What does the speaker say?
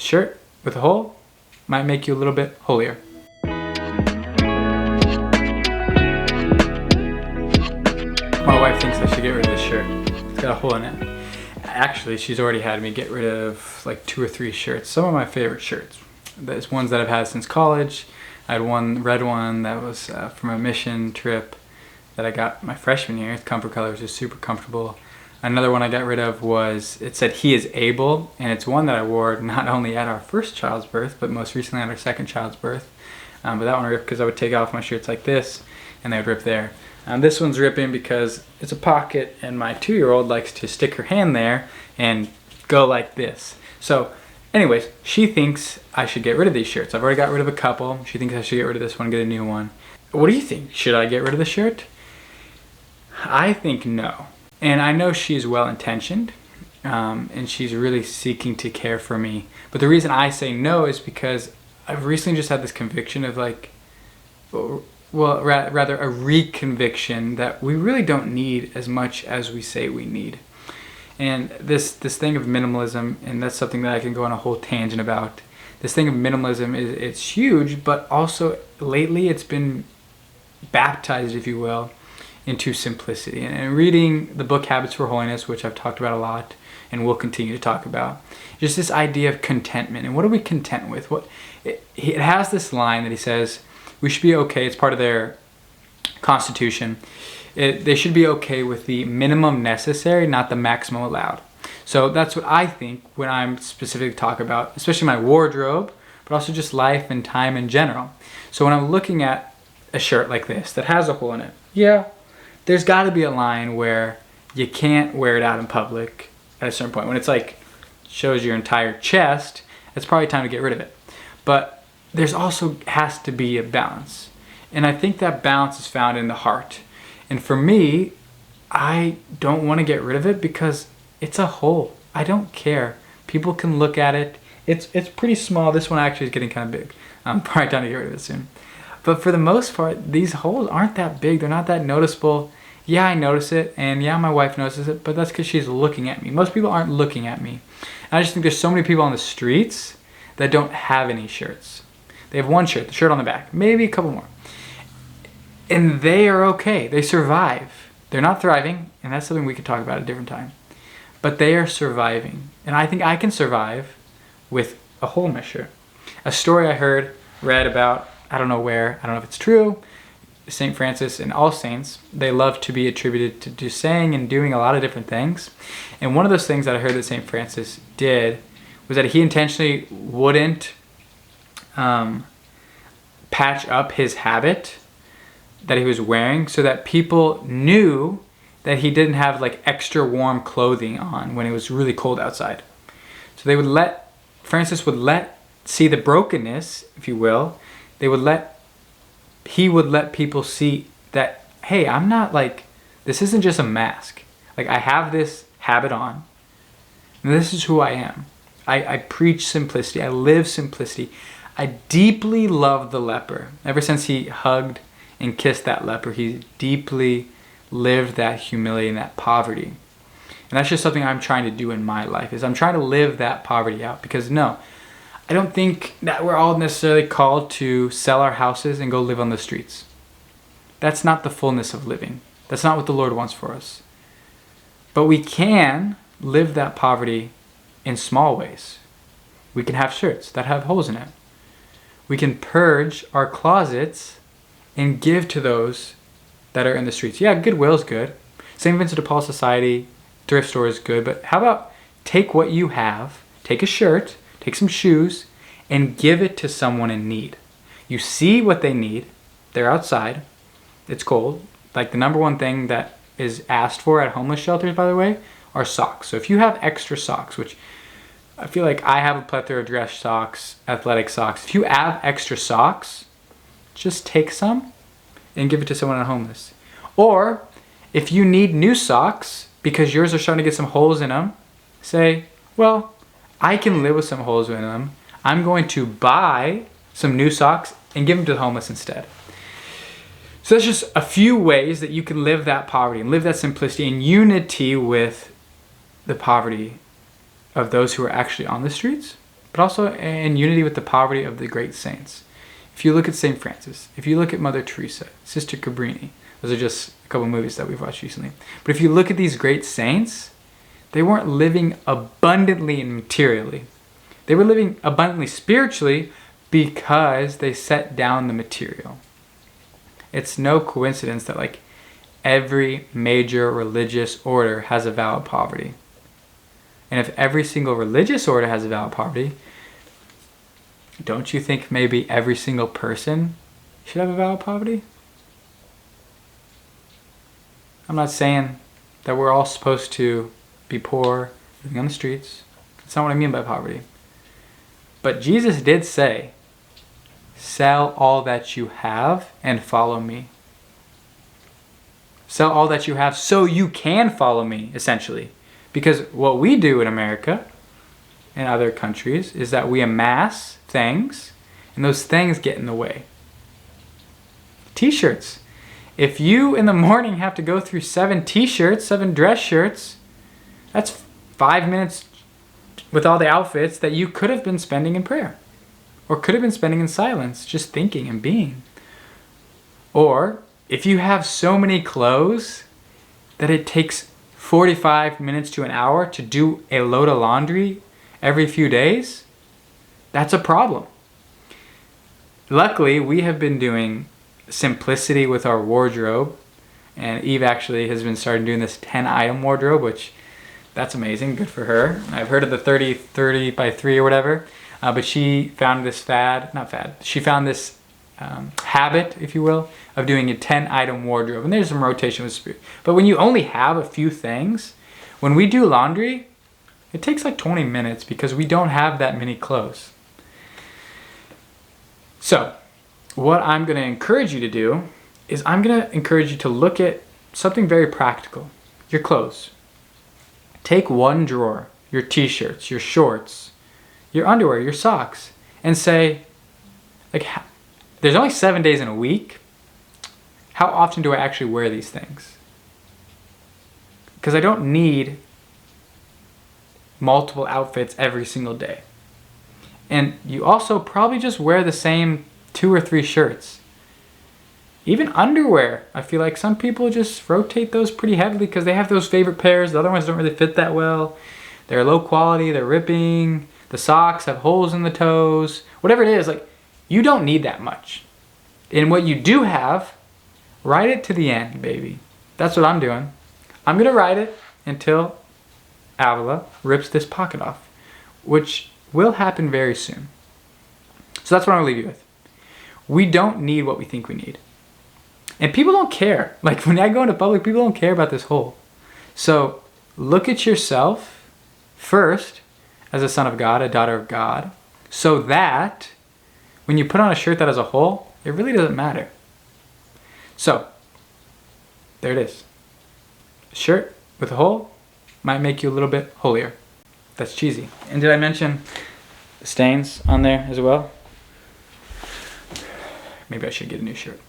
shirt with a hole might make you a little bit holier. My wife thinks I should get rid of this shirt. It's got a hole in it. Actually, she's already had me get rid of like 2 or 3 shirts. Some of my favorite shirts. There's ones that I've had since college. I had one red one that was from a mission trip that I got my freshman year. It's comfort colors, is super comfortable. Another one I got rid of was, it said "He is able," and it's one that I wore not only at our first child's birth, but most recently at our second child's birth. But that one ripped because I would take off my shirts like this, and they would rip there. This one's ripping because it's a pocket, and my 2-year-old likes to stick her hand there and go like this. So anyways, she thinks I should get rid of these shirts. I've already got rid of a couple. She thinks I should get rid of this one, get a new one. What do you think? Should I get rid of the shirt? I think no. And I know she's well-intentioned, and she's really seeking to care for me. But the reason I say no is because I've recently just had this conviction of like, well, rather a reconviction that we really don't need as much as we say we need. And this thing of minimalism, and that's something that I can go on a whole tangent about. This thing of minimalism, it's huge, but also lately it's been baptized, if you will, into simplicity. And reading the book Habits for Holiness, which I've talked about a lot and will continue to talk about, just this idea of contentment. And what are we content with? It has this line that he says, we should be okay. It's part of their constitution. They should be okay with the minimum necessary, not the maximum allowed. So that's what I think when I'm specifically talking about, especially my wardrobe, but also just life and time in general. So when I'm looking at a shirt like this that has a hole in it, yeah, there's got to be a line where you can't wear it out in public at a certain point. When it's like shows your entire chest, it's probably time to get rid of it. But there's also has to be a balance. And I think that balance is found in the heart. And for me, I don't want to get rid of it because it's a hole. I don't care. People can look at it. It's pretty small. This one actually is getting kind of big. I'm probably trying to get rid of it soon. But for the most part, these holes aren't that big. They're not that noticeable. Yeah, I notice it, and yeah, my wife notices it, but that's because she's looking at me. Most people aren't looking at me. And I just think there's so many people on the streets that don't have any shirts. They have one shirt, the shirt on the back, maybe a couple more. And they are okay. They survive. They're not thriving, and that's something we could talk about at a different time. But they are surviving. And I think I can survive with a hole in my shirt. A story I read about, I don't know where, I don't know if it's true, St. Francis and all saints, they love to be attributed to saying and doing a lot of different things. And one of those things that I heard that St. Francis did was that he intentionally wouldn't patch up his habit that he was wearing so that people knew that he didn't have like extra warm clothing on when it was really cold outside. So Francis would see the brokenness, if you will. He would let people see that, hey, I'm not like, this isn't just a mask. Like, I have this habit on, and this is who I am. I preach simplicity. I live simplicity. I deeply love the leper. Ever since he hugged and kissed that leper, he deeply lived that humility and that poverty. And that's just something I'm trying to do in my life, is I'm trying to live that poverty out. Because no, I don't think that we're all necessarily called to sell our houses and go live on the streets. That's not the fullness of living. That's not what the Lord wants for us. But we can live that poverty in small ways. We can have shirts that have holes in it. We can purge our closets and give to those that are in the streets. Yeah, Goodwill is good. St. Vincent de Paul Society, thrift store is good. But how about take what you have, take a shirt, take some shoes, and give it to someone in need. You see what they need. They're outside. It's cold. Like the number one thing that is asked for at homeless shelters, by the way, are socks. So if you have extra socks, which I feel like I have a plethora of dress socks, athletic socks. If you have extra socks, just take some and give it to someone homeless. Or if you need new socks because yours are starting to get some holes in them, say, well, I can live with some holes in them. I'm going to buy some new socks and give them to the homeless instead. So that's just a few ways that you can live that poverty and live that simplicity in unity with the poverty of those who are actually on the streets, but also in unity with the poverty of the great saints. If you look at St. Francis, if you look at Mother Teresa, Sister Cabrini, those are just a couple movies that we've watched recently. But if you look at these great saints, they weren't living abundantly and materially. They were living abundantly spiritually because they set down the material. It's no coincidence that like every major religious order has a vow of poverty. And if every single religious order has a vow of poverty, don't you think maybe every single person should have a vow of poverty? I'm not saying that we're all supposed to be poor, living on the streets. That's not what I mean by poverty. But Jesus did say, sell all that you have and follow me. Sell all that you have so you can follow me, essentially. Because what we do in America and other countries is that we amass things, and those things get in the way. T-shirts. If you in the morning have to go through 7 t-shirts, 7 dress shirts, that's 5 minutes with all the outfits that you could have been spending in prayer, or could have been spending in silence, just thinking and being. Or if you have so many clothes that it takes 45 minutes to an hour to do a load of laundry every few days, that's a problem. Luckily, we have been doing simplicity with our wardrobe, and Eve actually has been starting doing this 10-item wardrobe, which that's amazing, good for her. I've heard of the 30 by 3 or whatever, but she found this she found this habit, if you will, of doing a 10-item wardrobe, and there's some rotation with spirit. But when you only have a few things, when we do laundry, it takes like 20 minutes because we don't have that many clothes. So, what I'm going to encourage you to do is I'm going to encourage you to look at something very practical. Your clothes. Take one drawer, your t-shirts, your shorts, your underwear, your socks, and say, like, there's only 7 days in a week. How often do I actually wear these things? Because I don't need multiple outfits every single day. And you also probably just wear the same 2 or 3 shirts. Even underwear, I feel like some people just rotate those pretty heavily because they have those favorite pairs. The other ones don't really fit that well. They're low quality, they're ripping. The socks have holes in the toes. Whatever it is, like, you don't need that much. And what you do have, ride it to the end, baby. That's what I'm doing. I'm going to ride it until Avila rips this pocket off, which will happen very soon. So that's what I'm going to leave you with. We don't need what we think we need. And people don't care. Like, when I go into public, people don't care about this hole. So look at yourself first as a son of God, a daughter of God, so that when you put on a shirt that has a hole, it really doesn't matter. So there it is. A shirt with a hole might make you a little bit holier. That's cheesy. And did I mention the stains on there as well? Maybe I should get a new shirt.